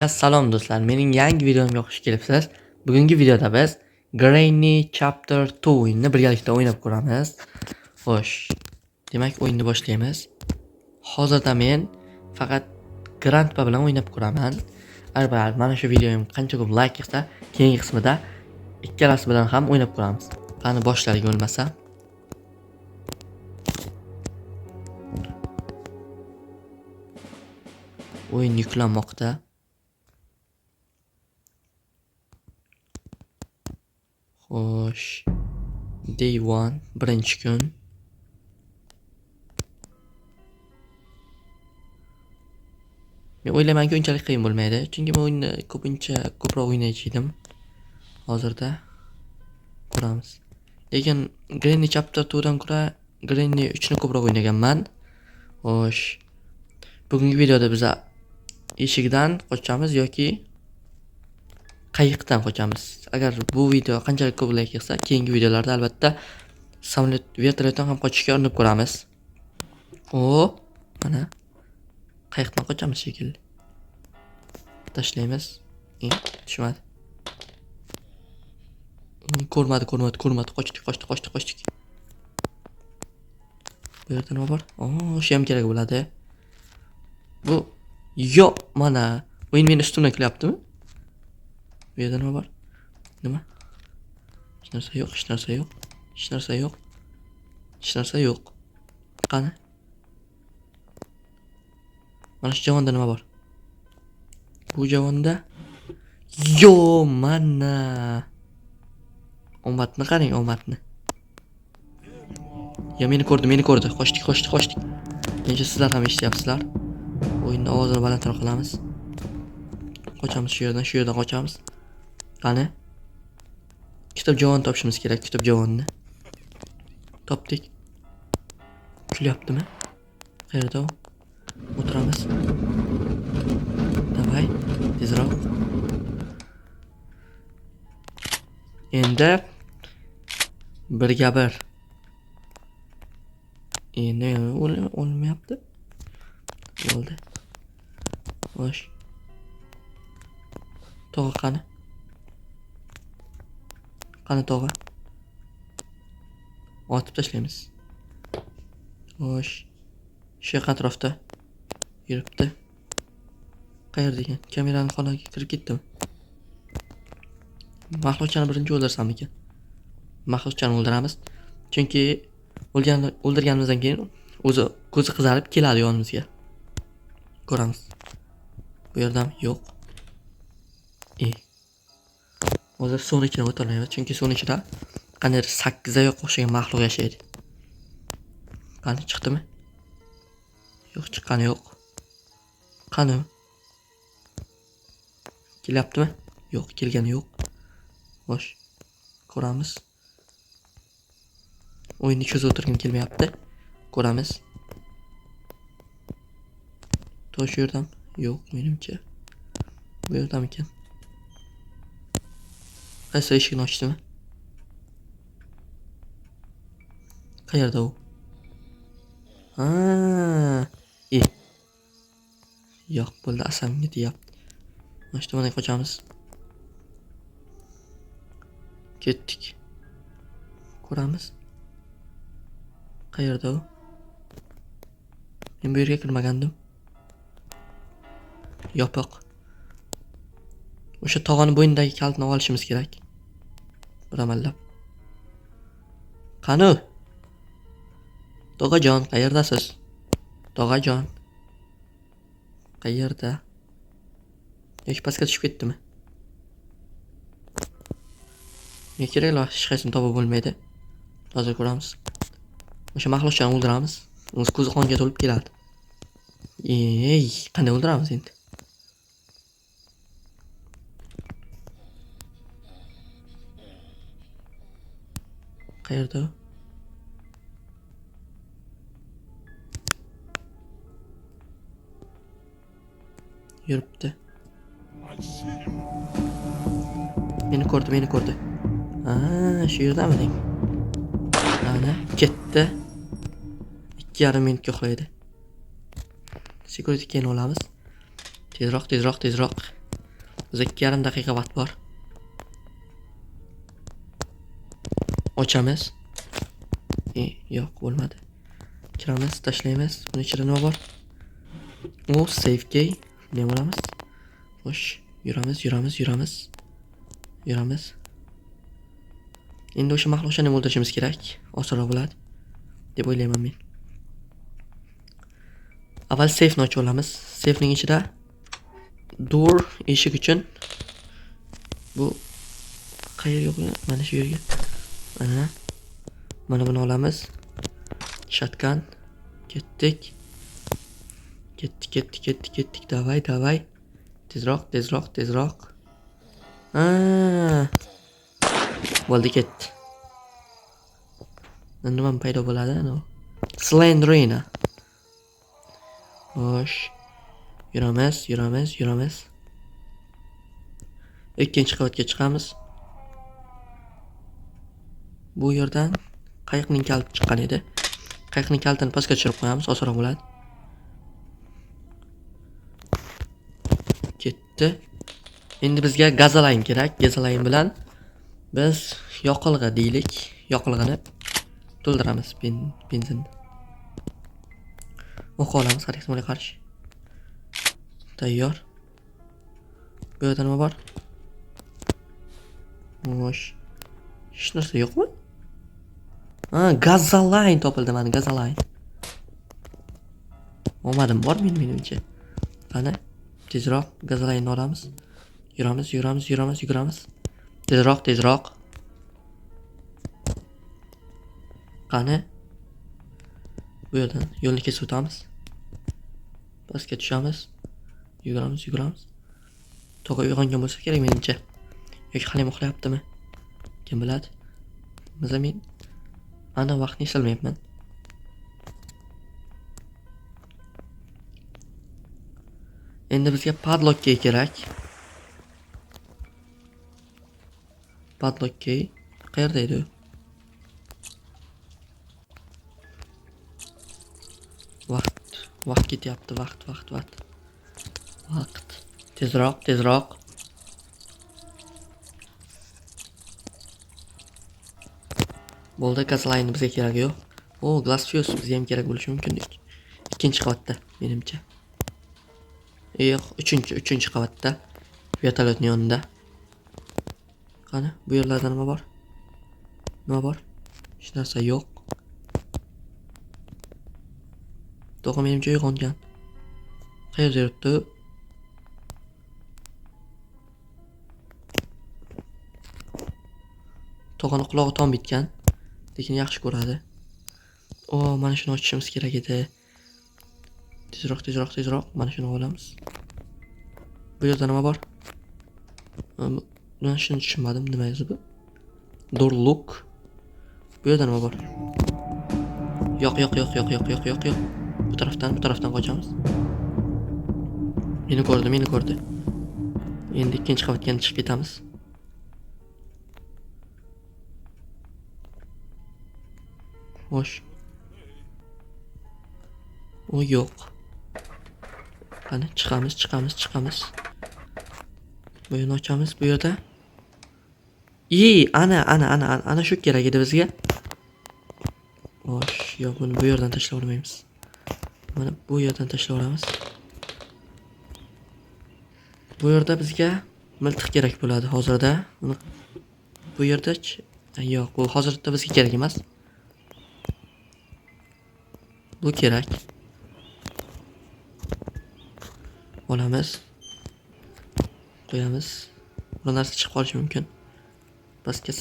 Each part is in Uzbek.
Assalom do'stlar, mening yangi videomga xush kelibsiz. Bugungi videoda biz Granny Chapter 2 o'yinini birgalikda o'ynab ko'ramiz. Xo'sh, demak o'yinni boshlaymiz. Hozirda men faqat Grandpa bilan o'ynab ko'raman. Albatta, mana shu videom qancha ko'p like qilsa, keyingi qismida ikkalasi bilan ham o'ynab ko'ramiz. Qani boshladik bo'lmasa. O'yin yuklanmoqda. Xo'sh, Day 1 birinchi kun. Men o'ylaymanki unchalik qiyin bo'lmaydi, chunki men o'yinni ko'proq o'ynaychi edim. Hozirda ko'ramiz. Lekin Granny Chapter 2 dan ko'ra Granny 3 ni ko'proq o'ynaganman. Xo'sh, bugungi videoda biz eshikdan qochamiz yoki qayiqdan qochamiz. Agar bu video qanchalik ko'p like qilsa, keyingi videolarda albatta samolyot, vertolyotdan ham qochishga urinib ko'ramiz. Mana qayiqdan qochamiz shekilli. Tashlaymiz. Tushmadi. Ko'rmadi. Qochdik. Bu yerda nima bor? Shu ham kerak bo'ladi. Bu mana o'yin meni ustimdan kelyaptimi? Bu yerda nima bor? Nima? Hech narsa yo'q. Qani? Mana shu javonda nima bor? Bu javonda mana. Omadni qarang, omadni. Meni ko'rdi. Qochdik. Menimcha sizlar ham eshityapsizlar. O'yinning ovozini balandroq qilamiz. Qochamiz shu yerdan qochamiz. Qani? Kitob javonni topishimiz kerak, kitob javonni. Topdik. Kulyaptimi? Qayerda u? O'tiramiz. Davay, tezroq. Endi birga bir. Endi o'lmayapti. Bo'ldi. Xo'sh. Tog'a qani? Qani tog'a? Otib tashlaymiz. Xo'sh. Shu atrofda yuribdi. Qayerda ekan? Kameraning xonaga kirib ketdimi? Mahluqchani birinchi o'ldirsam ekan. Mahluqchani o'ldiramiz. Chunki o'ldirganimizdan keyin o'zi ko'zi qizarib keladi yonimizga. Ko'ramiz. Bu yerda yo'q. Hozir suvning ichiga o'tirmaymiz, chunki suvning ichida qanday 8 oyoq o'xshagan mahluq yashaydi. Qani chiqdimi? Yo'q, chiqqani yo'q. Qani? Kelyaptimi? Yo'q, kelgani yo'q. Xo'sh. Ko'ramiz. O'yinni cho'zib o'tirgim kelmayapti. Ko'ramiz. Tosh yordam yo'q menimcha. Bu yordam ekan. Qaysi eshikni ochdimi? Qayerda u? Yo'q, bo'ldi, asamga deyapti. Mana shu tomonga qochamiz. Ketdik. Ko'ramiz. Qayerda u? Men bu yerga kirmagandim. Yopiq. O'sha tog'ani bo'ynidagi kalitni olishimiz kerak. Bir amallab. Qani? Tog'ajon, qayerdasiz? Tog'ajon. Qayerda? Yoki pastga tushib ketdimi? Nega keraklar? Hech qaysini topib bo'lmaydi. Hozir ko'ramiz. O'sha mahluqchani o'ldiramiz. O'z ko'zi qonga to'lib keladi. Qanday o'ldiramiz endi? Qayerda u? Yuribdi. Meni ko'rdi. Shu yerdamiding? Ana, ketdi. 2,5 minutga uxlaydi. Security keyin olamiz. Tezroq. Bizga 2,5 daqiqa vaqt bor. Ochamiz. Yo'q, bo'lmadi. Kiramiz, tashlaymiz. Buni ichida nima bor? O, save key. Ne bo'lamiz? Xo'sh, yuramiz. Endi o'sha mahluqchani o'ldirishimiz kerak. Osonroq bo'ladi deb o'ylayman men. Avval safeni ochib olamiz. Safening ichida door eshik uchun bu qayerga qo'ygan? Mana shu yerga. Mana buni olamiz. Shotgun. Ketdik. Davay. Tezroq. Bo'ldi, ketdi. Endi nima paydo bo'ladi? Slenderina. Xo'sh. Yuramiz. Ikkinchi qavatga chiqamiz. Bu yerdan qayiqning kaliti chiqqan edi. Qayiqning kalitini pastga tushirib qo'yamiz, osonroq bo'ladi. Ketdi. Endi bizga gazolayn kerak. Gazolayn bilan biz yoqilg'i deylik. Yoqilg'ini to'ldiramiz benzinni. O'q olamiz har ehtimolga qarshi. Tayyor. Bu yerda nima bor? Xo'sh. Hech narsa yo'qmi? Gazolayn topildi mana, gazolayn. Omadim bor menimcha. Qani, tezroq gazolaynni olamiz. Yuramiz. Tezroq. Qani? Bu yerdan yo'lni kesib o'tamiz. Pastga tushamiz. Yuguramiz. To'g'ri uyg'ongan bo'lsa kerak menimcha. Yoki hali uxlayaptimi? Kim biladi? Men ana vaqtni eslolmayapman. Endi bizga padlock key kerak. Padlock key qayerda edi u? Vaqt ketyapti, vaqt. Tezroq. Bo'ldi, gazolayn bizga kerak yo'q. Glass fuse bizga ham kerak bo'lishi mumkin. Ikkinchi qavatda menimcha. Yo'q, uchinchi qavatda. Vertolyotning yonida. Qani, bu yerlarda nima bor? Hech narsa yo'q. To'g'ri menimcha uyg'ongan. Qayerda yuribdi? To'g'ani qulog'i tom bitgan, lekin yaxshi ko'radi. Mana shuni ochishimiz kerak edi. Tezroq. Mana shuni olamiz. Bu yerda nima bor? Men shuni tushunmadim, nima yo'zi bu? Door lock. Bu yerda nima bor? Yo'q. Bu tarafdan qochamiz. Meni ko'rdi. Endi ikkinchi qavatga chiqib ketamiz. Xo'sh. Yo'q. Qani, chiqamiz. Bu yerni ochamiz, bu yerda. Ana shu kerak edi bizga. Xo'sh, yo'q, buni bu yerdan tashlab olmaymiz. Mana bu yerdan tashlab olamiz. Bu yerda bizga miltiq kerak bo'ladi hozirda. Bu yerda yo'q, bu hozirda bizga kerak emas. Bu kerak. Olamiz. Qo'yamiz. Bu narsa chiqib qolishi mumkin. Pastga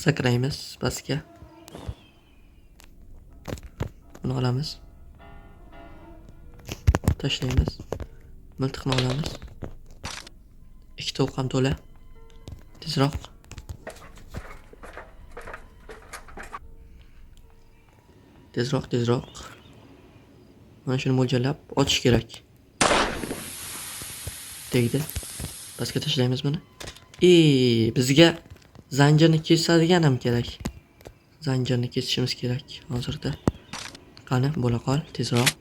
sakraymiz, pastga. Buni olamiz. Tashlaymiz. Miltiqni olamiz. Ikkita o'q ham to'la. Tezroq. Mana shuni mo'ljallab ochish kerak. Tegdi. Pastga tashlaymiz buni. Bizga zanjirni kesadigan ham kerak. Zanjirni kesishimiz kerak hozirda. Qani, bo'la qol, tezroq.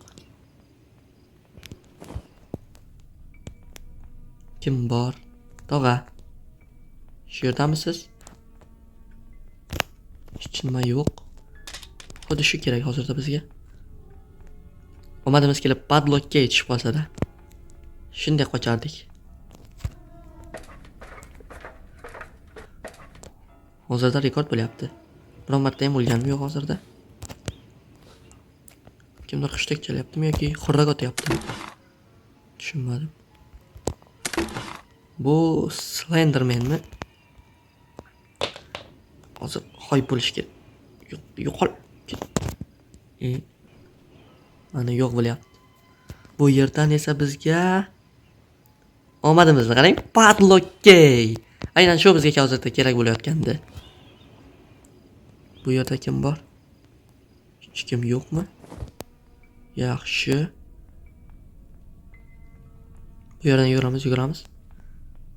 Kim bor? Tog'a. Shu yerdamisiz? Hech nima yo'q. Xuddi shu kerak hozirda bizga. Omadimiz kelib padlockga yetishib qolsa-da. Shunday qochardik. Hozirda rekord bo'lyapti. Biroq marta ham o'lganmi yo'q hozirda? Kimdir hushtak chalyaptimi yoki xurrak otyaptimi? Tushunmadim. Bu Slendermanmi? Hozir hoy bo'lish kerak. Yo'qol. Mana yo'q bo'lyapti. Bu yerdan esa bizga omadimizni qarang, padlockga. Aynan shu bizga hozirda kerak bo'layotgandi. Bu yerda kim bor? Hech kim yo'qmi? Yaxshi. Bu yerdan yuguramiz.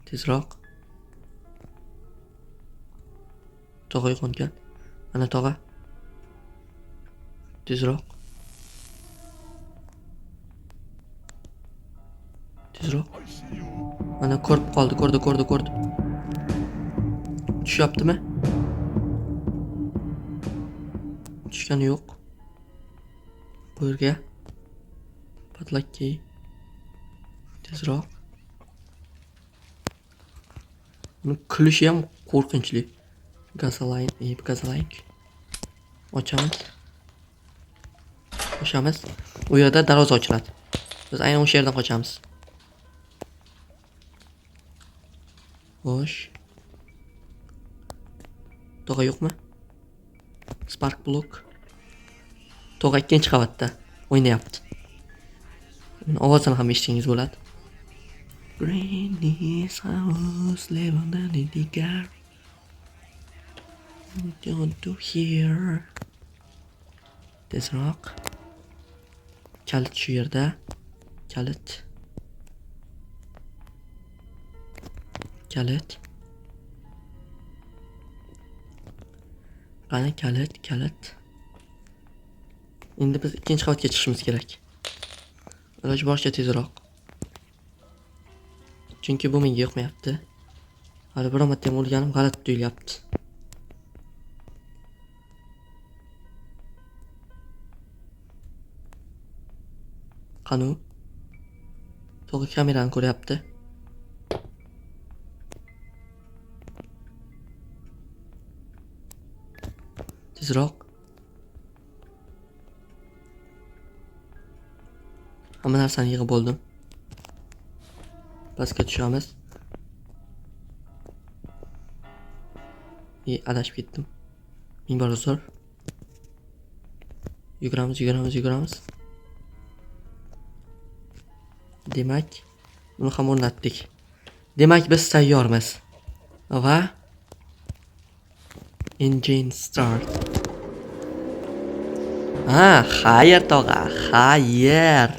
Tezroq. Tog'a yo'qongan. Mana tog'a. Tezroq. Mana ko'rib qoldi, ko'rdi. Tushyaptimi? Tushgani yo'q. Bu yerga. Patlakki. Tezroq. Uni kulishi ham qo'rqinchli. Gazalayn. Ochamiz. U yerda darvoza ochiladi. Biz aynan o'sha yerdan qochamiz. Xo'sh. Tog'a yo'qmi? Spark block. Tog'a 2-qavatda o'ynayapti. Ovozini ham eshitishingiz bo'ladi. Granny's house living in the garden. Don't do here. Tezroq. Kalit shu yerda. Kalit. Qani kalit. Endi biz 2-qavatga chiqishimiz kerak. Iloji boricha tezroq. Chunki bu menga yoqmayapti. Hali bir marta ham o'lganim g'alati tuyulyapti. Qani? Tog'a kamerani ko'ryapti. Tezroq. Hamma narsani yig'ib oldim. Pastga tushamiz. Adashib ketdim. Ming bor uzr. Yuguramiz. Demak, buni ham o'rnatdik. Demak, biz tayyormiz. Va engine start. Xayr tog'a, xayr.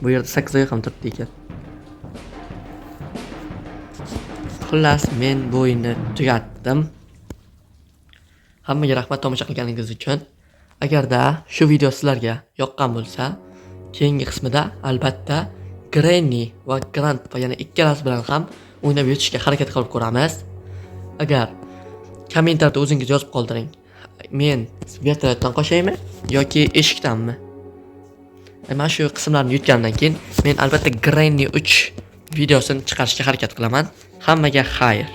Bu yerda 8 oy ham turibdi ekan. Xullas, men bu o'yinni tugatdim. Hammaga rahmat tomosha qilganingiz uchun. Agarda shu video sizlarga yoqqan bo'lsa, keyingi qismida albatta Granny va Grandpa yana ikkalasi bilan ham o'ynab yetishga harakat qilib ko'ramiz. Agar kommentariyada o'zingiz yozib qoldiring. Men vertolyotdan qochaymi yoki eshikdanmi? Mana shu qismlarni yutgandan keyin men albatta Granny 3 videosini chiqarishga harakat qilaman. Hammaga xayr.